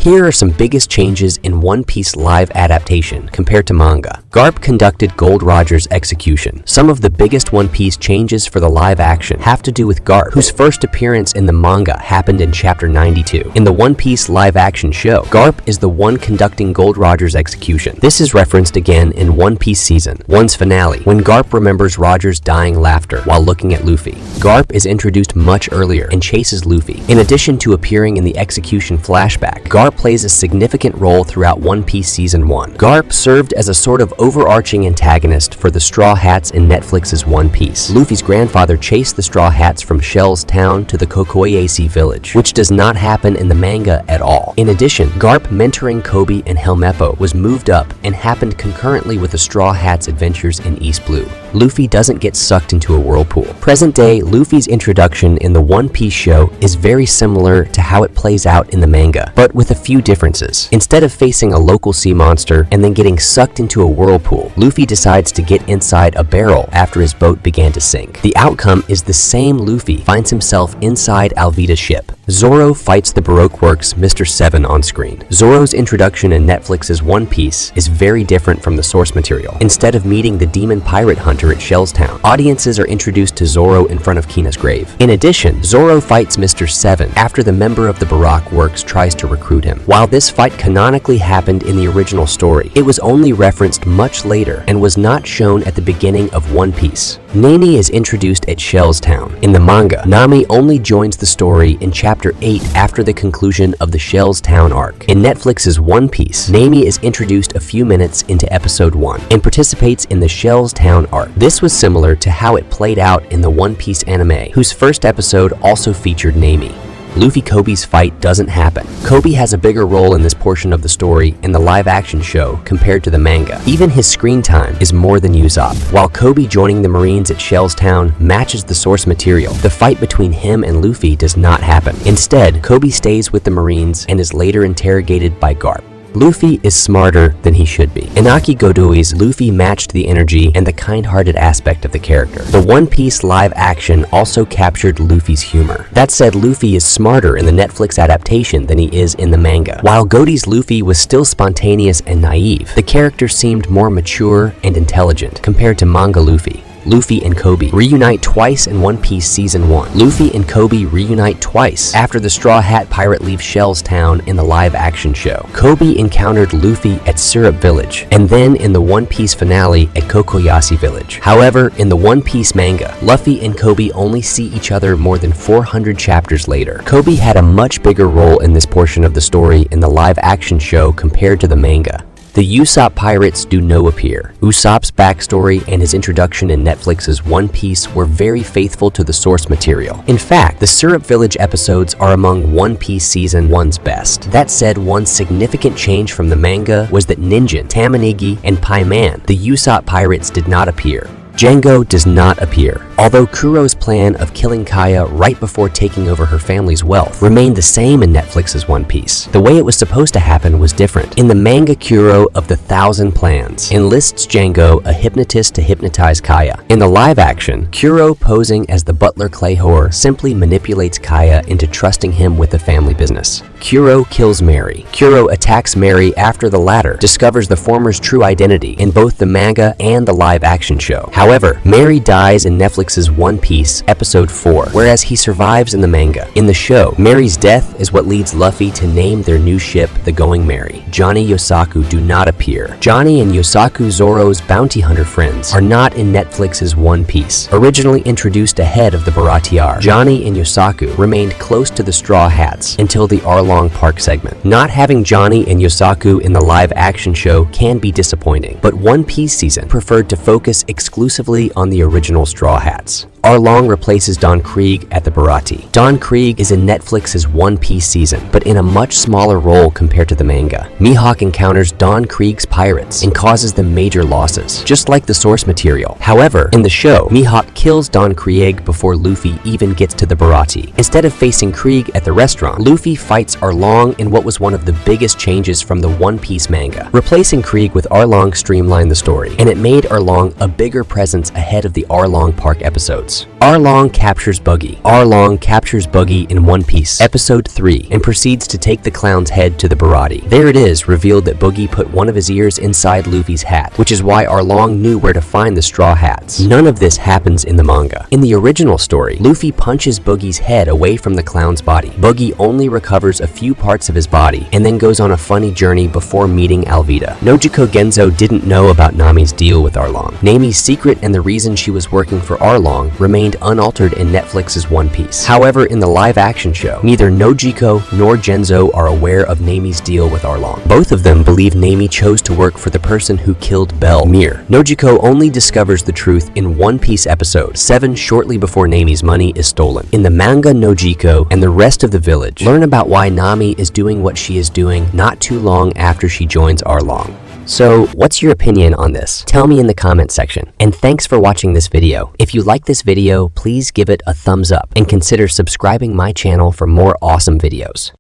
Here are some biggest changes in One Piece live adaptation compared to manga. Garp conducted Gold Roger's execution. Some of the biggest One Piece changes for the live action have to do with Garp, whose first appearance in the manga happened in chapter 92. In the One Piece live action show, Garp is the one conducting Gold Roger's execution. This is referenced again in One Piece Season 1's finale, when Garp remembers Roger's dying laughter while looking at Luffy. Garp is introduced much earlier and chases Luffy. In addition to appearing in the execution flashback, Garp plays a significant role throughout One Piece Season 1. Garp served as a sort of overarching antagonist for the Straw Hats in Netflix's One Piece. Luffy's grandfather chased the Straw Hats from Shell's town to the Kokoyasi village, which does not happen in the manga at all. In addition, Garp mentoring Kobe and Helmeppo was moved up and happened concurrently with the Straw Hats' adventures in East Blue. Luffy doesn't get sucked into a whirlpool. Present-day Luffy's introduction in the One Piece show is very similar to how it plays out in the manga, but with a few differences. Instead of facing a local sea monster and then getting sucked into a whirlpool, Luffy decides to get inside a barrel after his boat began to sink. The outcome is the same Luffy finds himself inside Alvida's ship. Zoro fights the Baroque Works Mr. 7 on screen. Zoro's introduction in Netflix's One Piece is very different from the source material. Instead of meeting the demon pirate hunter at Shell's town, audiences are introduced to Zoro in front of Kina's grave. In addition, Zoro fights Mr. 7 after the member of the Baroque Works tries to recruit him. While this fight canonically happened in the original story, it was only referenced much later and was not shown at the beginning of One Piece. Nami is introduced at Shell's town. In the manga, Nami only joins the story in Chapter 8 after the conclusion of the Shell's town arc. In Netflix's One Piece, Nami is introduced a few minutes into episode 1 and participates in the Shell's town arc. This was similar to how it played out in the One Piece anime, whose first episode also featured Nami. Luffy-Kobe's fight doesn't happen. Kobe has a bigger role in this portion of the story in the live-action show compared to the manga. Even his screen time is more than Usopp. While Kobe joining the Marines at Shell's town matches the source material, the fight between him and Luffy does not happen. Instead, Kobe stays with the Marines and is later interrogated by Garp. Luffy is smarter than he should be. Inaki Godoi's Luffy matched the energy and the kind-hearted aspect of the character. The One Piece live action also captured Luffy's humor. That said, Luffy is smarter in the Netflix adaptation than he is in the manga. While Godoi's Luffy was still spontaneous and naive, the character seemed more mature and intelligent compared to manga Luffy. Luffy and Kobe reunite twice in One Piece Season 1. Luffy and Kobe reunite twice after the Straw Hat pirate leaves Shell's town in the live-action show. Kobe encountered Luffy at Syrup Village, and then in the One Piece finale at Kokoyasi Village. However, in the One Piece manga, Luffy and Kobe only see each other more than 400 chapters later. Kobe had a much bigger role in this portion of the story in the live-action show compared to the manga. The Usopp pirates do no appear. Usopp's backstory and his introduction in Netflix's One Piece were very faithful to the source material. In fact, the Syrup Village episodes are among One Piece Season 1's best. That said, one significant change from the manga was that Ninjin, Tamanigi, and Paiman, the Usopp pirates, did not appear. Django does not appear, although Kuro's plan of killing Kaya right before taking over her family's wealth remained the same in Netflix's One Piece. The way it was supposed to happen was different. In the manga, Kuro of the Thousand Plans enlists Django, a hypnotist, to hypnotize Kaya. In the live action, Kuro, posing as the butler clay whore, simply manipulates Kaya into trusting him with the family business. Kuro kills Mary. Kuro attacks Mary after the latter discovers the former's true identity in both the manga and the live-action show. However, Mary dies in Netflix's One Piece Episode 4, whereas he survives in the manga. In the show, Mary's death is what leads Luffy to name their new ship the Going Merry. Johnny Yosaku do not appear. Johnny and Yosaku, Zoro's bounty hunter friends, are not in Netflix's One Piece. Originally introduced ahead of the Baratiar, Johnny and Yosaku remained close to the Straw Hats until the Arlong Park segment. Not having Johnny and Yosaku in the live-action show can be disappointing, but One Piece season preferred to focus exclusively on the original Straw Hats. Arlong replaces Don Krieg at the Barati. Don Krieg is in Netflix's One Piece season, but in a much smaller role compared to the manga. Mihawk encounters Don Krieg's pirates and causes them major losses, just like the source material. However, in the show, Mihawk kills Don Krieg before Luffy even gets to the Barati. Instead of facing Krieg at the restaurant, Luffy fights Arlong in what was one of the biggest changes from the One Piece manga. Replacing Krieg with Arlong streamlined the story, and it made Arlong a bigger presence ahead of the Arlong Park episodes. happens. Arlong captures Buggy. Arlong captures Buggy in One Piece, Episode 3, and proceeds to take the clown's head to the Barati. There it is, revealed that Buggy put one of his ears inside Luffy's hat, which is why Arlong knew where to find the straw hats. None of this happens in the manga. In the original story, Luffy punches Buggy's head away from the clown's body. Buggy only recovers a few parts of his body, and then goes on a funny journey before meeting Alvida. Nojiko Genzo didn't know about Nami's deal with Arlong. Nami's secret and the reason she was working for Arlong remained unaltered in Netflix's One Piece. However, in the live-action show, neither Nojiko nor Genzo are aware of Nami's deal with Arlong. Both of them believe Nami chose to work for the person who killed Bell, Mir. Nojiko only discovers the truth in One Piece episode 7 shortly before Nami's money is stolen. In the manga, Nojiko and the rest of the village learn about why Nami is doing what she is doing not too long after she joins Arlong. So, what's your opinion on this? Tell me in the comment section. And thanks for watching this video. If you like this video, please give it a thumbs up and consider subscribing my channel for more awesome videos.